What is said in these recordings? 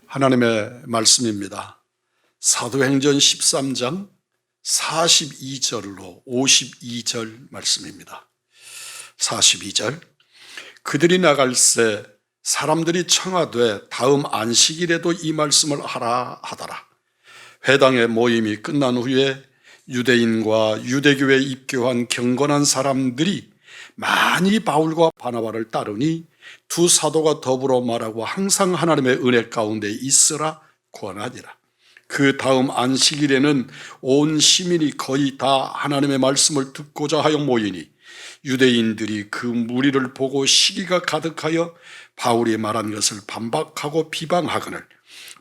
하나님의 말씀입니다. 사도행전 13장 42절로 52절 말씀입니다. 42절 그들이 나갈새 사람들이 청하되 다음 안식일에도 이 말씀을 하라 하더라. 회당의 모임이 끝난 후에 유대인과 유대교에 입교한 경건한 사람들이 많이 바울과 바나바를 따르니 두 사도가 더불어 말하고 항상 하나님의 은혜 가운데 있으라 권하니라. 그 다음 안식일에는 온 시민이 거의 다 하나님의 말씀을 듣고자 하여 모이니 유대인들이 그 무리를 보고 시기가 가득하여 바울이 말한 것을 반박하고 비방하거늘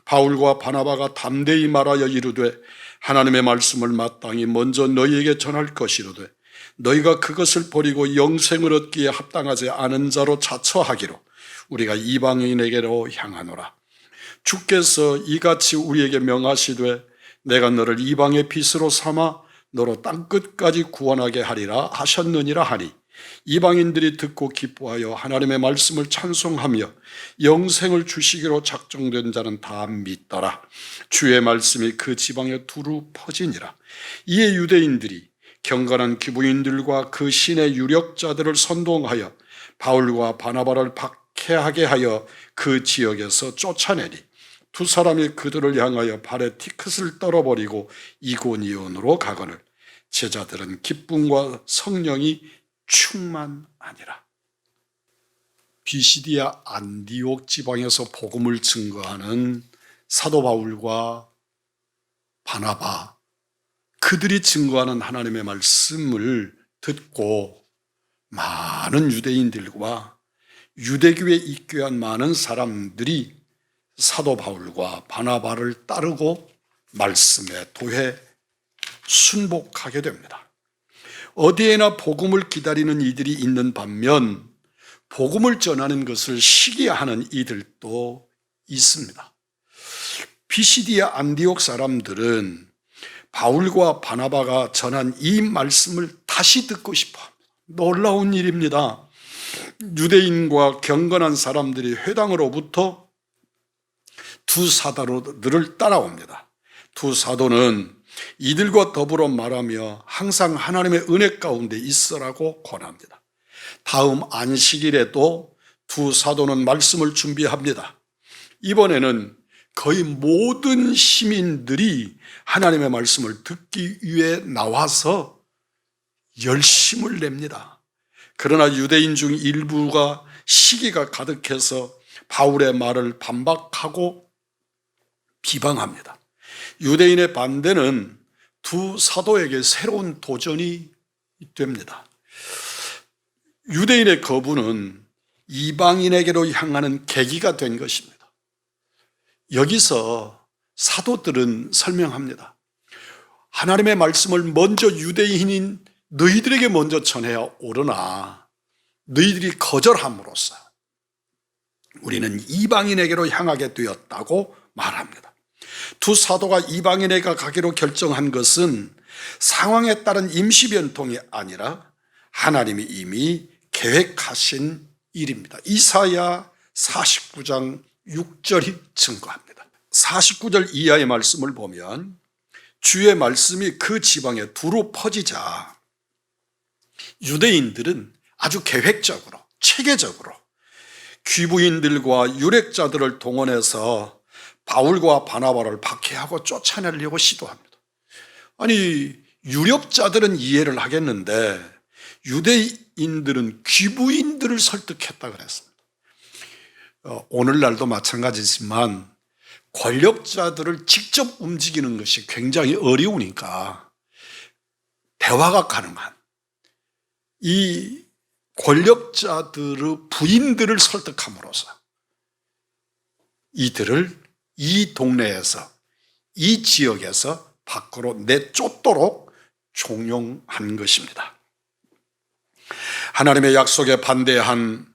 바울과 바나바가 담대히 말하여 이르되 하나님의 말씀을 마땅히 먼저 너희에게 전할 것이로되 너희가 그것을 버리고 영생을 얻기에 합당하지 않은 자로 자처하기로 우리가 이방인에게로 향하노라. 주께서 이같이 우리에게 명하시되 내가 너를 이방의 빛으로 삼아 너로 땅끝까지 구원하게 하리라 하셨느니라 하니 이방인들이 듣고 기뻐하여 하나님의 말씀을 찬송하며 영생을 주시기로 작정된 자는 다 믿더라. 주의 말씀이 그 지방에 두루 퍼지니라. 이에 유대인들이 경건한 기부인들과 그 신의 유력자들을 선동하여 바울과 바나바를 박해하게 하여 그 지역에서 쫓아내니 두 사람이 그들을 향하여 발에 티켓을 떨어버리고 이고니온으로 가거늘 제자들은 기쁨과 성령이 충만하니라. 비시디아 안디옥 지방에서 복음을 증거하는 사도 바울과 바나바, 그들이 증거하는 하나님의 말씀을 듣고 많은 유대인들과 유대교에 입교한 많은 사람들이 사도 바울과 바나바를 따르고 말씀에 도해 순복하게 됩니다. 어디에나 복음을 기다리는 이들이 있는 반면 복음을 전하는 것을 시기하는 이들도 있습니다. 비시디아 안디옥 사람들은 바울과 바나바가 전한 이 말씀을 다시 듣고 싶어 합니다. 놀라운 일입니다. 유대인과 경건한 사람들이 회당으로부터 두 사도들을 따라옵니다. 두 사도는 이들과 더불어 말하며 항상 하나님의 은혜 가운데 있으라고 권합니다. 다음 안식일에도 두 사도는 말씀을 준비합니다. 이번에는 거의 모든 시민들이 하나님의 말씀을 듣기 위해 나와서 열심을 냅니다. 그러나 유대인 중 일부가 시기가 가득해서 바울의 말을 반박하고 비방합니다. 유대인의 반대는 두 사도에게 새로운 도전이 됩니다. 유대인의 거부는 이방인에게로 향하는 계기가 된 것입니다. 여기서 사도들은 설명합니다. 하나님의 말씀을 먼저 유대인인 너희들에게 먼저 전해야 오르나 너희들이 거절함으로써 우리는 이방인에게로 향하게 되었다고 말합니다. 두 사도가 이방인에게 가기로 결정한 것은 상황에 따른 임시 변통이 아니라 하나님이 이미 계획하신 일입니다. 이사야 49장 6절이 증거합니다. 49절 이하의 말씀을 보면 주의 말씀이 그 지방에 두루 퍼지자 유대인들은 아주 계획적으로 체계적으로 귀부인들과 유력자들을 동원해서 바울과 바나바를 박해하고 쫓아내려고 시도합니다. 아니, 유력자들은 이해를 하겠는데 유대인들은 귀부인들을 설득했다 그랬습니다. 오늘날도 마찬가지지만 권력자들을 직접 움직이는 것이 굉장히 어려우니까 대화가 가능한 이 권력자들의 부인들을 설득함으로써 이들을 이 동네에서 이 지역에서 밖으로 내쫓도록 종용한 것입니다. 하나님의 약속에 반대한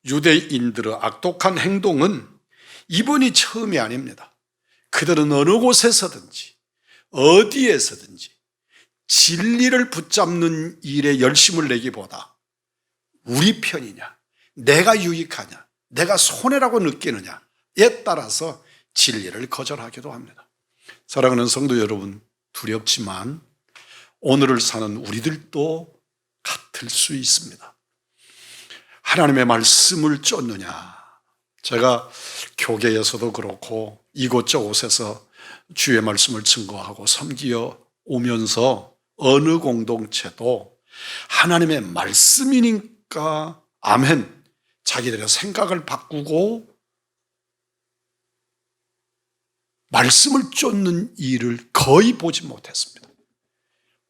유대인들의 악독한 행동은 이번이 처음이 아닙니다. 그들은 어느 곳에서든지 어디에서든지 진리를 붙잡는 일에 열심을 내기보다 우리 편이냐, 내가 유익하냐, 내가 손해라고 느끼느냐에 따라서 진리를 거절하기도 합니다. 사랑하는 성도 여러분, 두렵지만 오늘을 사는 우리들도 같을 수 있습니다. 하나님의 말씀을 쫓느냐. 제가 교계에서도 그렇고 이곳저곳에서 주의 말씀을 증거하고 섬기어 오면서 어느 공동체도 하나님의 말씀이니까 아멘, 자기들의 생각을 바꾸고 말씀을 쫓는 일을 거의 보지 못했습니다.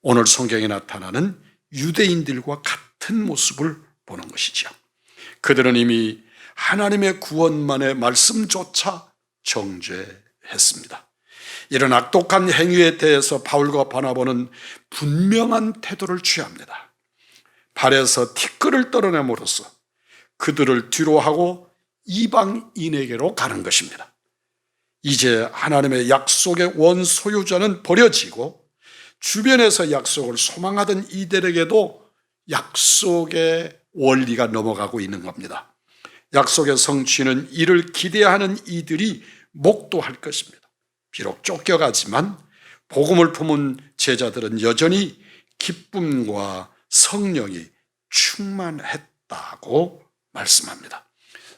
오늘 성경에 나타나는 유대인들과 같은 모습을 보는 것이죠. 그들은 이미 하나님의 구원만의 말씀조차 정죄했습니다. 이런 악독한 행위에 대해서 바울과 바나바는 분명한 태도를 취합니다. 발에서 티끌을 떨어냄으로써 그들을 뒤로하고 이방인에게로 가는 것입니다. 이제 하나님의 약속의 원소유자는 버려지고 주변에서 약속을 소망하던 이들에게도 약속의 원리가 넘어가고 있는 겁니다. 약속의 성취는 이를 기대하는 이들이 목도할 것입니다. 비록 쫓겨가지만 복음을 품은 제자들은 여전히 기쁨과 성령이 충만했다고 말씀합니다.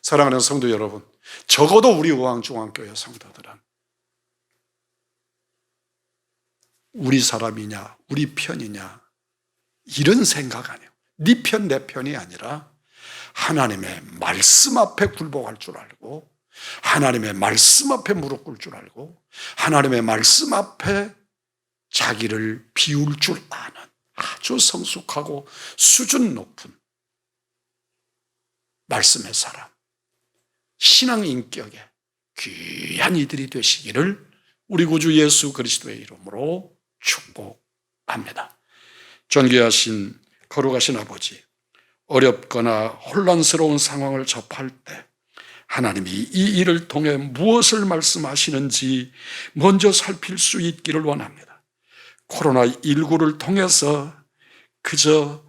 사랑하는 성도 여러분, 적어도 우리 의왕중앙교회 성도들은 우리 사람이냐, 우리 편이냐 이런 생각 아니에요. 네 편, 내 편이 아니라 하나님의 말씀 앞에 굴복할 줄 알고, 하나님의 말씀 앞에 무릎 꿇을 줄 알고, 하나님의 말씀 앞에 자기를 비울 줄 아는 아주 성숙하고 수준 높은 말씀의 사람, 신앙 인격의 귀한 이들이 되시기를 우리 구주 예수 그리스도의 이름으로 축복합니다. 존귀하신 거룩하신 아버지, 어렵거나 혼란스러운 상황을 접할 때 하나님이 이 일을 통해 무엇을 말씀하시는지 먼저 살필 수 있기를 원합니다. 코로나19를 통해서 그저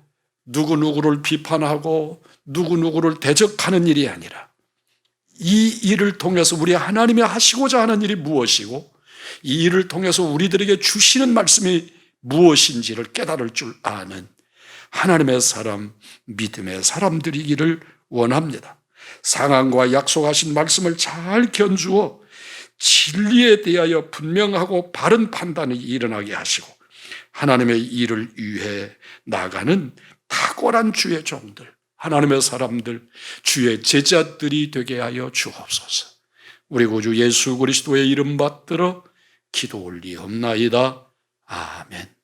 누구누구를 비판하고 누구누구를 대적하는 일이 아니라 이 일을 통해서 우리 하나님이 하시고자 하는 일이 무엇이고 이 일을 통해서 우리들에게 주시는 말씀이 무엇인지를 깨달을 줄 아는 하나님의 사람, 믿음의 사람들이기를 원합니다. 상황과 약속하신 말씀을 잘 견주어 진리에 대하여 분명하고 바른 판단이 일어나게 하시고 하나님의 일을 위해 나가는 탁월한 주의 종들, 하나님의 사람들, 주의 제자들이 되게 하여 주옵소서. 우리 구주 예수 그리스도의 이름 받들어 기도 올리옵나이다. 아멘.